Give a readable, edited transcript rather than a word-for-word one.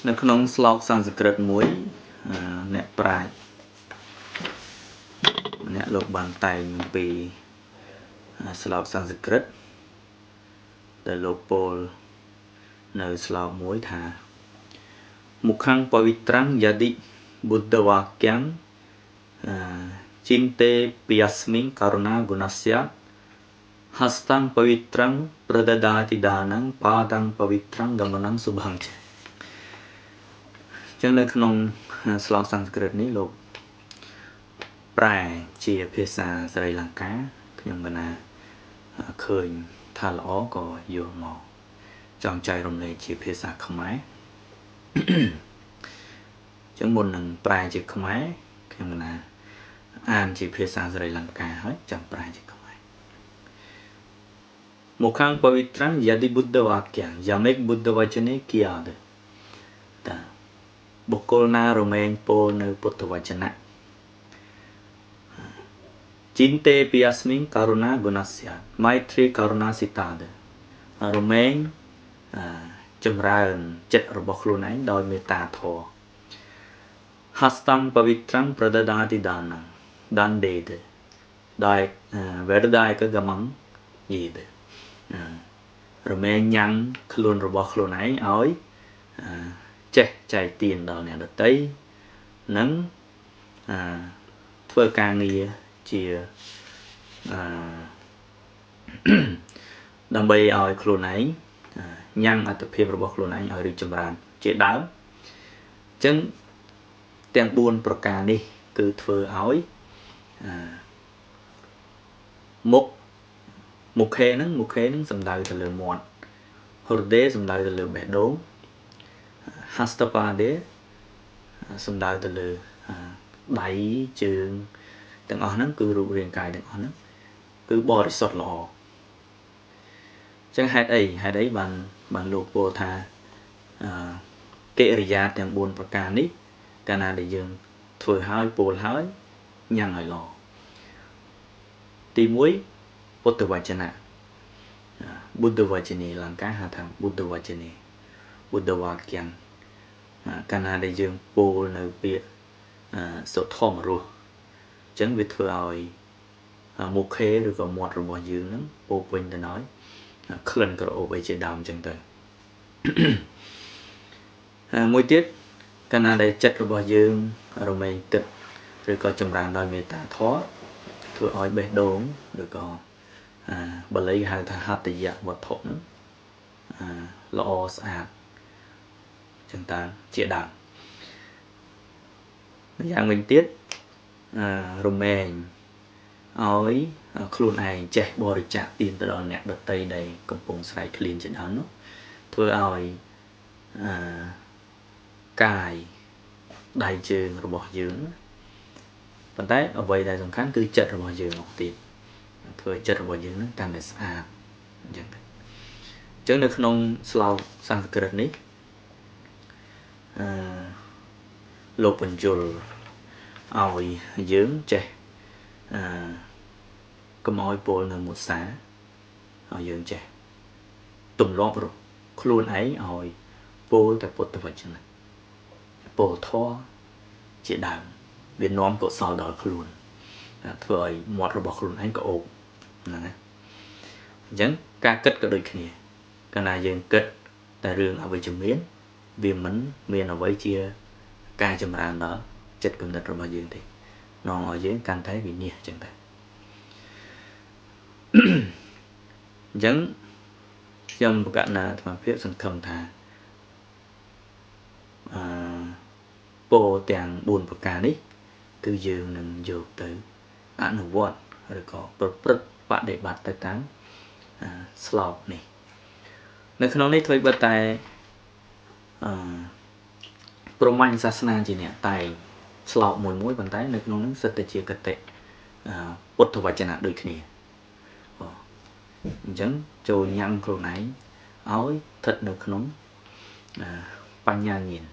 នៅក្នុងស្លោកសំស្ក្រឹតមួយអ្នកប្រាជ្ញម្នាក់លោកបានតែងអំពីស្លោកសំស្ក្រឹតដែលលោកពោលនៅស្លោកមួយថាមុខੰពវិត្រੰយតិបុទ្ធវាក្យੰចិន្ទេពិយស្មិងករុណាគុណស្យហស្តੰពវិត្រੰប្រដដាតិដានੰបាតੰពវិត្រੰဂមនੰសុភੰចេចឹងនៅក្នុងស្លោកសំស្ក្រឹតនេះលោកប្រែជាភាសាស្រីលង្កាខ្ញុំកណាឃើញថាល្អក៏យកមកចង់ចែករំលែកជាភាសាខ្មែរចឹងមុននឹងប្រែជាខ្មែរខ្ញុំកណាអានជាភាសាស្រីលង្កាហើយចាំប្រែជាខ្មែរមុខੰពវិត្រੰយតិបុទ្ធវាក្យੰយ៉ាមេកបុទ្ធវចនេគិយាតតាបុគ្គលណារមែងពោលនៅពុទ្ធវចនៈចិន្ទេពិយស្មិងករុណាគុណស្យមៃទ្រីករុណាសិតាតរមែងចម្រើនចិត្តរបស់ខ្លួនឯងដោយមេត្តាធម៌ហស្តੰពវិត្រੰប្រដដាតិដានੰដានដេតដោយវេរដាយកកម្មងយេតរមែងញ៉ាំងខ្លួនរបស់ខ្លួនឯងឲ្យចេះចែកទានដល់អ្នកដទៃនិងធ្វើការងារជាដើម្បីឲ្យខ្លួនឯងញ៉ាំងអត្ថភាពរបស់ខ្លួនឯងឲ្យរីកចម្រើនជាដើមអញ្ចឹងទាំង4ប្រការនេះគឺធ្វើឲ្យមុខេនឹងសំដៅទៅលើមាត់ហឺរដេសំដៅទៅលើបេះដូងហស្តបាដេសំដៅទៅលើដៃជើងទាំងអស់ហ្នឹងគឺរូបរាងកាយទាំងអស់ហ្នឹងគឺបរិសុទ្ធល្អអញ្ចឹងហេតុអីបានលោកពោលថាកិរិយាទាំង4ប្រការនេះកាលណាដែលយើងធ្វើហើយពោលហើយញ៉ាំងឲ្យល្អទី1ពុទ្ធវចនៈបុទ្ធវចនេលង្កាហៅថាបុទ្ធវចនេបុទ្ធវាក្យੰកាលណាដែលយើងពោលនៅពាក្យសុធម្មរសអញ្ចឹងវាធ្វើឲ្យមុខេឬក៏មាត់របស់យើងហ្នឹងពោពេញទៅដោយក្លិនក្រអូបអីជាដើមអញ្ចឹងទៅមួយទៀតកាលណាដែលចិត្តរបស់យើងរមែងទឹកឬក៏ចម្រើនដោយមេត្តាធម៌ធ្វើឲ្យបេះដូងឬក៏បាលីហៅថាហត្តយៈវត្ថុហ្នឹងល្អស្អាតចឹងតើជាដើមយ៉ាងវិញទៀតរមែងឲ្យខ្លួនឯងចេះបរិច្ចាគទានទៅដល់អ្នកដទៃដែលកំពុងស្រែកឃ្លានជាដើមនោះធ្វើឲ្យកាយដៃជើងរបស់យើងប៉ុន្តែអ្វីដែលសំខាន់គឺចិត្តរបស់យើងនោះទៀតធ្វើឲ្យចិត្តរបស់យើងនឹងកាន់តែស្អាតអញ្ចឹងនៅក្នុងស្លោកសំស្ក្រឹតនេះលោកបញ្យលឲ្យយើងចេះកុំឲ្យពោលនៅមុសាឲ្យយើងចេះទម្លាប់រកខ្លួនឯងឲ្យពោលតែពុទ្ធវចនៈពោលធម៌ជាដើមវានាំកុសលដល់ខ្លួនធ្វើឲ្យមាត់របស់ខ្លួនឯងក្អូបហ្នឹងណាអញ្ចឹងការគិតក៏ដូចគ្នាកាលណាយើងគិតតែរឿងអវិជ្ជមានវាមិនមានអ្វីជាការចម្រើនដល់ចិត្តគំនិតរបស់យើងទេនាំឲ្យយើងកាន់តែវិនាសអញ្ចឹងតែអញ្ចឹងខ្ញុំបកណ្ណាអាត្មាភាពសង្ឃឹមថាពោលទាំង4ប្រការនេះគឺយើងនឹងយកទៅអនុវត្តឬក៏ប្រព្រឹត្តបដិបត្តិទៅតាមស្លោកនេះនៅក្នុងនេះធ្វើបើតែព្រហ្មញ្ញសាសនាជាអ្នកតែងស្លោកមួយប៉ុន្តែនៅក្នុងនោះសិតតែជាកតិពុទ្ធវចនៈដូចគ្នាអញ្ចឹងចូលញ៉ាំងខ្លួនឯងឲ្យស្ថិតនៅក្នុងបញ្ញាញាណ